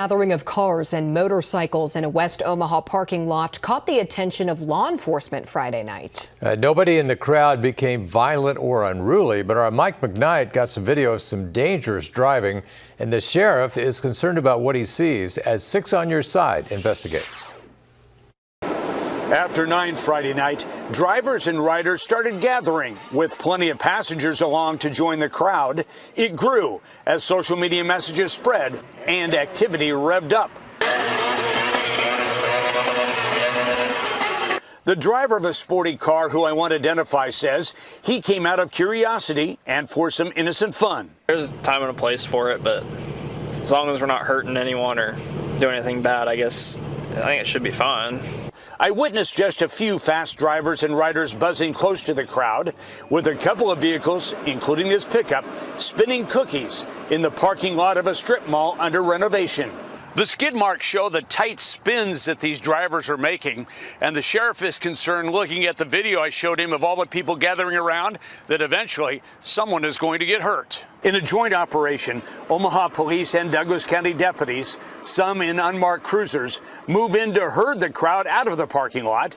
Gathering of cars and motorcycles in a West Omaha parking lot caught the attention of law enforcement Friday night. Nobody in the crowd became violent or unruly, but our Mike McKnight got some video of some dangerous driving, and the sheriff is concerned about what he sees as 6 on Your Side investigates. After 9 Friday night, drivers and riders started gathering with plenty of passengers along to join the crowd. It grew as social media messages spread and activity revved up. The driver of a sporty car, who I won't identify, says he came out of curiosity and for some innocent fun. There's a time and a place for it, but as long as we're not hurting anyone or doing anything bad, I think it should be fine. I witnessed just a few fast drivers and riders buzzing close to the crowd, with a couple of vehicles, including this pickup, spinning cookies in the parking lot of a strip mall under renovation. The skid marks show the tight spins that these drivers are making, and the sheriff is concerned, looking at the video I showed him of all the people gathering around, that eventually someone is going to get hurt. In a joint operation, Omaha police and Douglas County deputies, some in unmarked cruisers, move in to herd the crowd out of the parking lot.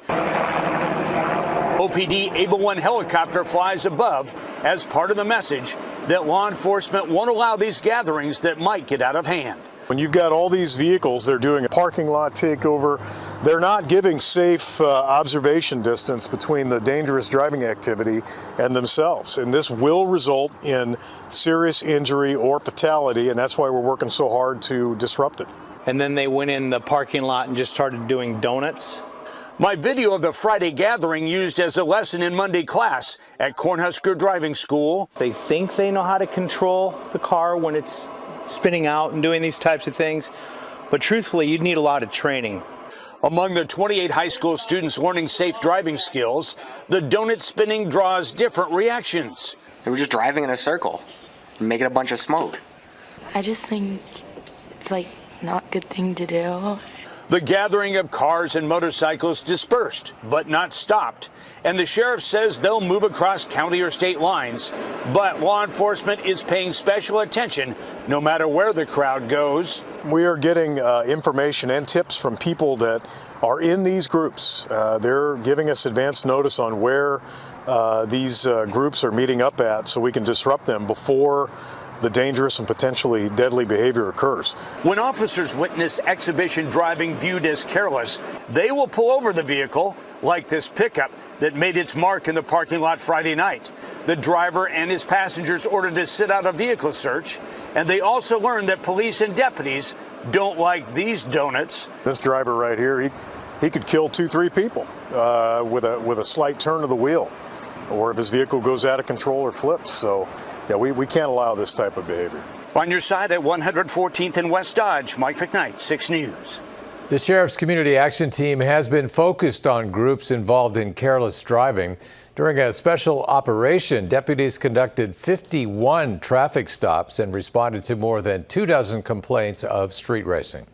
OPD Able 1 helicopter flies above as part of the message that law enforcement won't allow these gatherings that might get out of hand. When you've got all these vehicles, they're doing a parking lot takeover. They're not giving safe observation distance between the dangerous driving activity and themselves. And this will result in serious injury or fatality, and that's why we're working so hard to disrupt it. And then they went in the parking lot and just started doing donuts. My video of the Friday gathering used as a lesson in Monday class at Cornhusker Driving School. They think they know how to control the car when it's spinning out and doing these types of things, but truthfully, you'd need a lot of training. Among the 28 high school students learning safe driving skills, the donut spinning draws different reactions. They were just driving in a circle and making a bunch of smoke. I just think it's not a good thing to do. The gathering of cars and motorcycles dispersed, but not stopped. And the sheriff says they'll move across county or state lines. But law enforcement is paying special attention no matter where the crowd goes. We are getting information and tips from people that are in these groups. They're giving us advance notice on where these groups are meeting up at so we can disrupt them before the dangerous and potentially deadly behavior occurs. When officers witness exhibition driving viewed as careless, they will pull over the vehicle, like this pickup that made its mark in the parking lot Friday night. The driver and his passengers ordered to sit out a vehicle search, and they also learned that police and deputies don't like these donuts. This driver right here, he could kill 2-3 people with a slight turn of the wheel, or if his vehicle goes out of control or flips. So yeah, we can't allow this type of behavior. On Your Side at 114th and West Dodge, Mike McKnight, 6 News. The sheriff's community action team has been focused on groups involved in careless driving. During a special operation, deputies conducted 51 traffic stops and responded to more than 24 complaints of street racing.